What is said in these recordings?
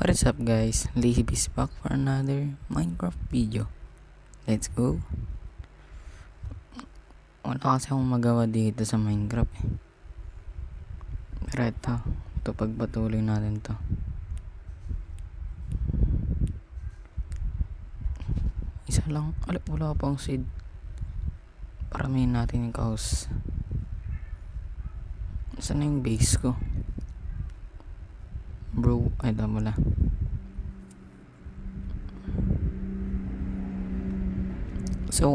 What is up guys, Lazy is back for another Minecraft video. Let's go. Wala kasi akong magawa dito sa Minecraft Pero ito pagpatuloy natin to. Isa lang, wala pang seed. Paramihin natin yung cows. Saan na yung base ko? Bro, ay wala. So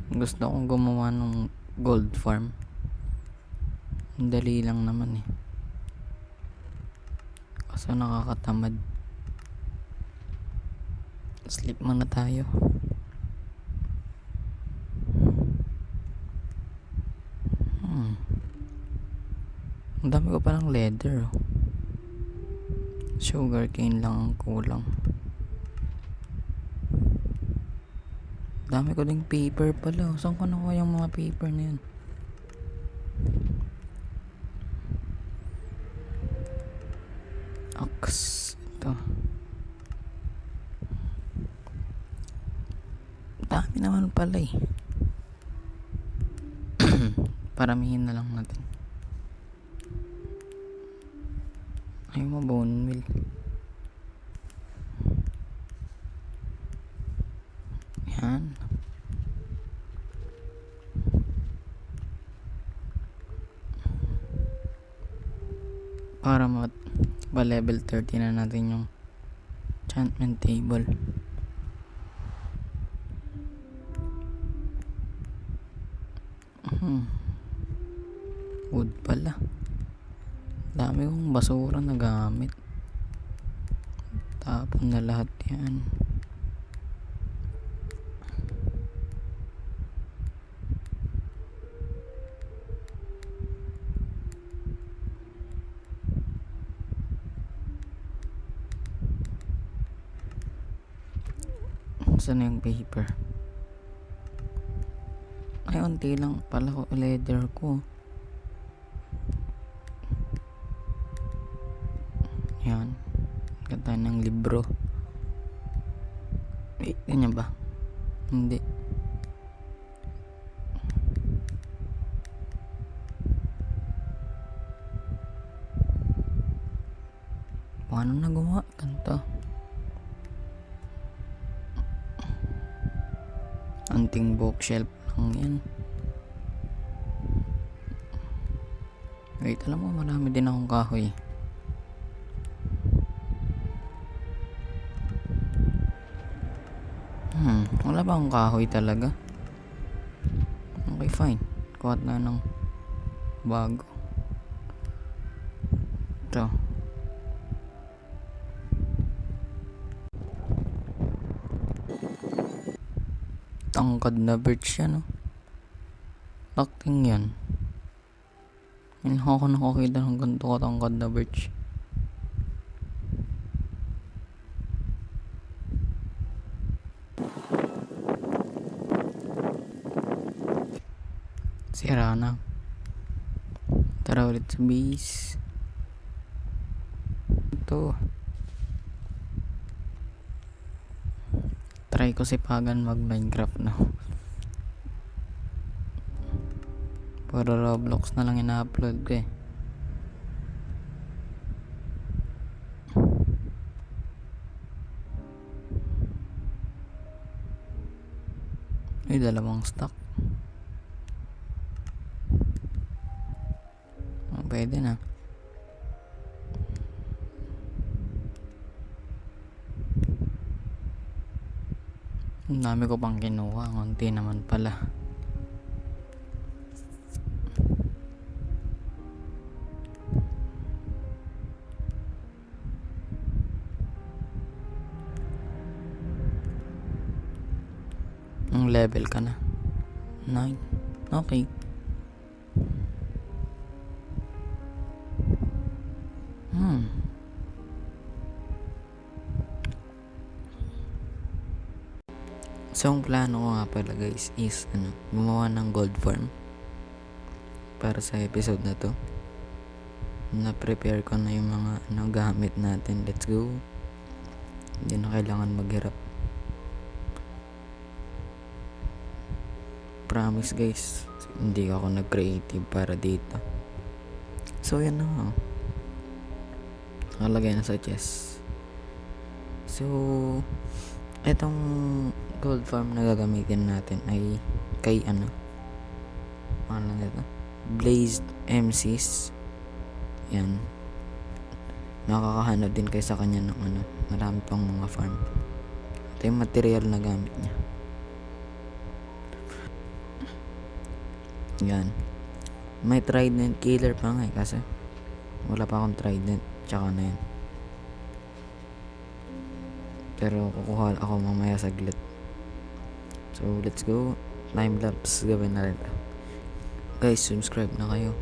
gusto kong gumawa ng gold farm. Dali lang naman Kaso nakakatamad. Sleep muna tayo. Ang dami ko palang leather. Sugar cane lang ang kulang. Dami ko ding paper pala. Saan ko nakuha yung mga paper na yun? Axe. Ito. Dami naman pala Paramihin na lang natin. Ay mo bone meal. Yan. Para level 30 na natin yung enchantment table. Wood pala. Dami kong basura na gamit. Tapon na lahat yan. Saan na yung paper? Ay, unti lang pala ko leather ko. Yan. Ganda ng libro. Wait, ganyan ba? Hindi. Paano nagawa? Ganito. Anting bookshelf lang yan. Wait, alam mo marami din akong kahoy. Wala ba akong kahoy talaga? Okay, fine. Kuha na ng bago. Ito. Tangkad na birch yan, Lakting yan. Hindi ako nakakita ng ganito katangkad na birch. Sira na. Tara ulit sa base. Ito. Try ko sipagan mag Minecraft Puro Roblox na lang ina-upload ko May dalawang stock. Pwede na. Ang dami ko pang kinuha. Konti naman pala. Ang level ka na? 9. Okay. So, ang plano ko nga pala guys is gumawa ng gold farm para sa episode na to. Na-prepare ko na yung mga gamit natin. Let's go. Hindi na kailangan maghirap. Promise guys, hindi ako nag-creative para dito. So yan na nga. Nakalagay na sa chest. So etong gold farm na gagamitin natin ay kay ano nito, Blazed MCs. Yan, nakakahanap din kayo sa kanya ng ano, marami pang mga farm. Ito yung material na gamit niya. Yan, may trident killer pa nga kasi wala pa akong trident, tsaka na yan. Pero kukuha ako mamaya saglit. So let's go, time lapse gawin na rin. Guys, subscribe na kayo.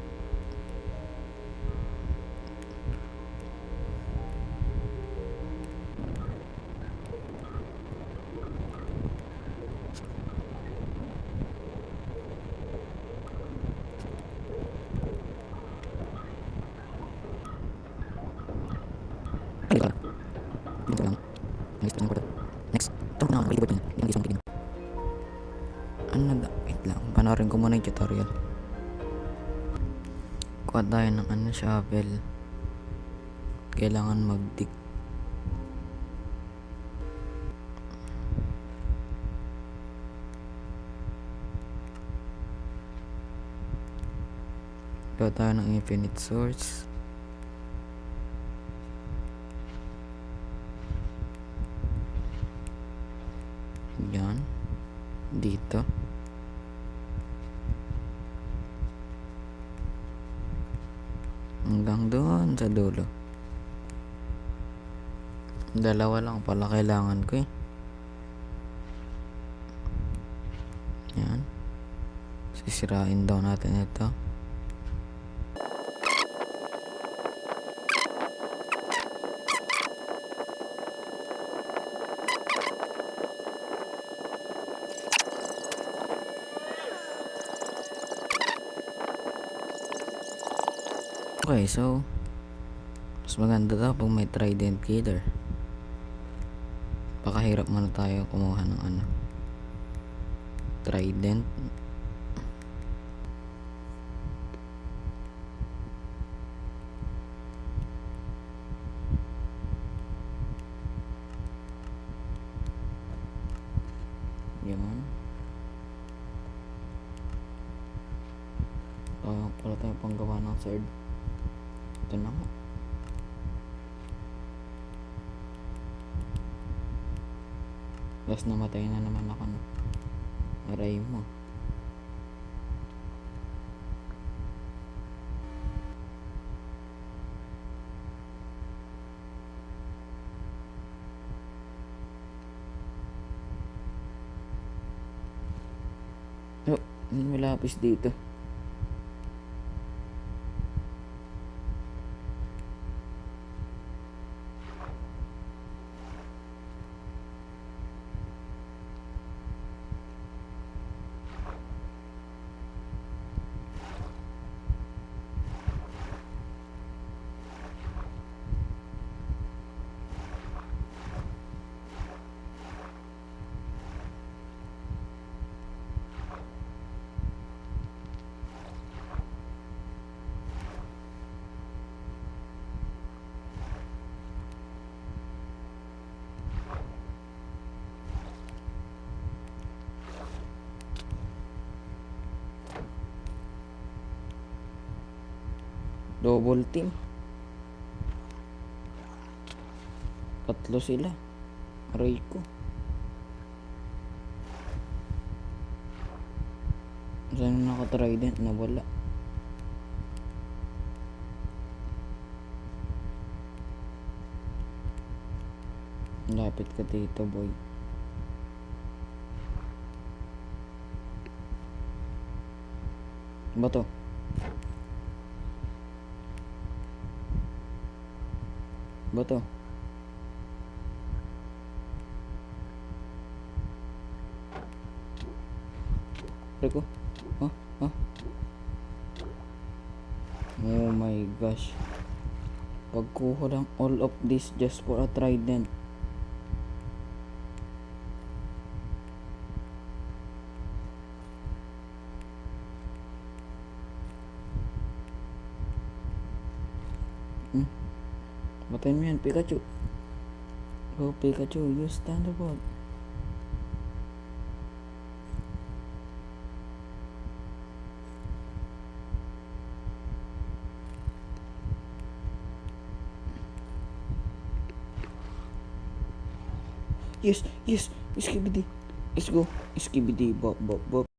Next. Ano na? Wait lang. Panoorin ko muna yung tutorial. Kuha tayo ng ano, shovel. Kailangan mag-dig. Kuha tayo ng infinite source. Yan. Dito. Hanggang doon sa dulo. Dalawa lang pala kailangan ko eh. Yan. Sisirain daw natin ito. Okay, so mas maganda daw pag may trident killer. Pakahirap muna tayo kumuha ng ano, trident. Yan. Pala tayo panggawa ng sword. Ito na nga. Tapos namatay na naman ako, no? Aray mo. Oh, may lapis dito. Double team. Tatlo sila. Aray ko. Saan naka-trident na wala? Lapit ka dito, boy. Bato. Bato. Reko. Oh, oh. Oh my gosh. Pagkuha lang all of this just for a trident. Batayin mo yan, Pikachu. Go, Pikachu. Use Thunderbolt. Yes, yes. Skibidi. Let's go. Skibidi, bop, bop, bop.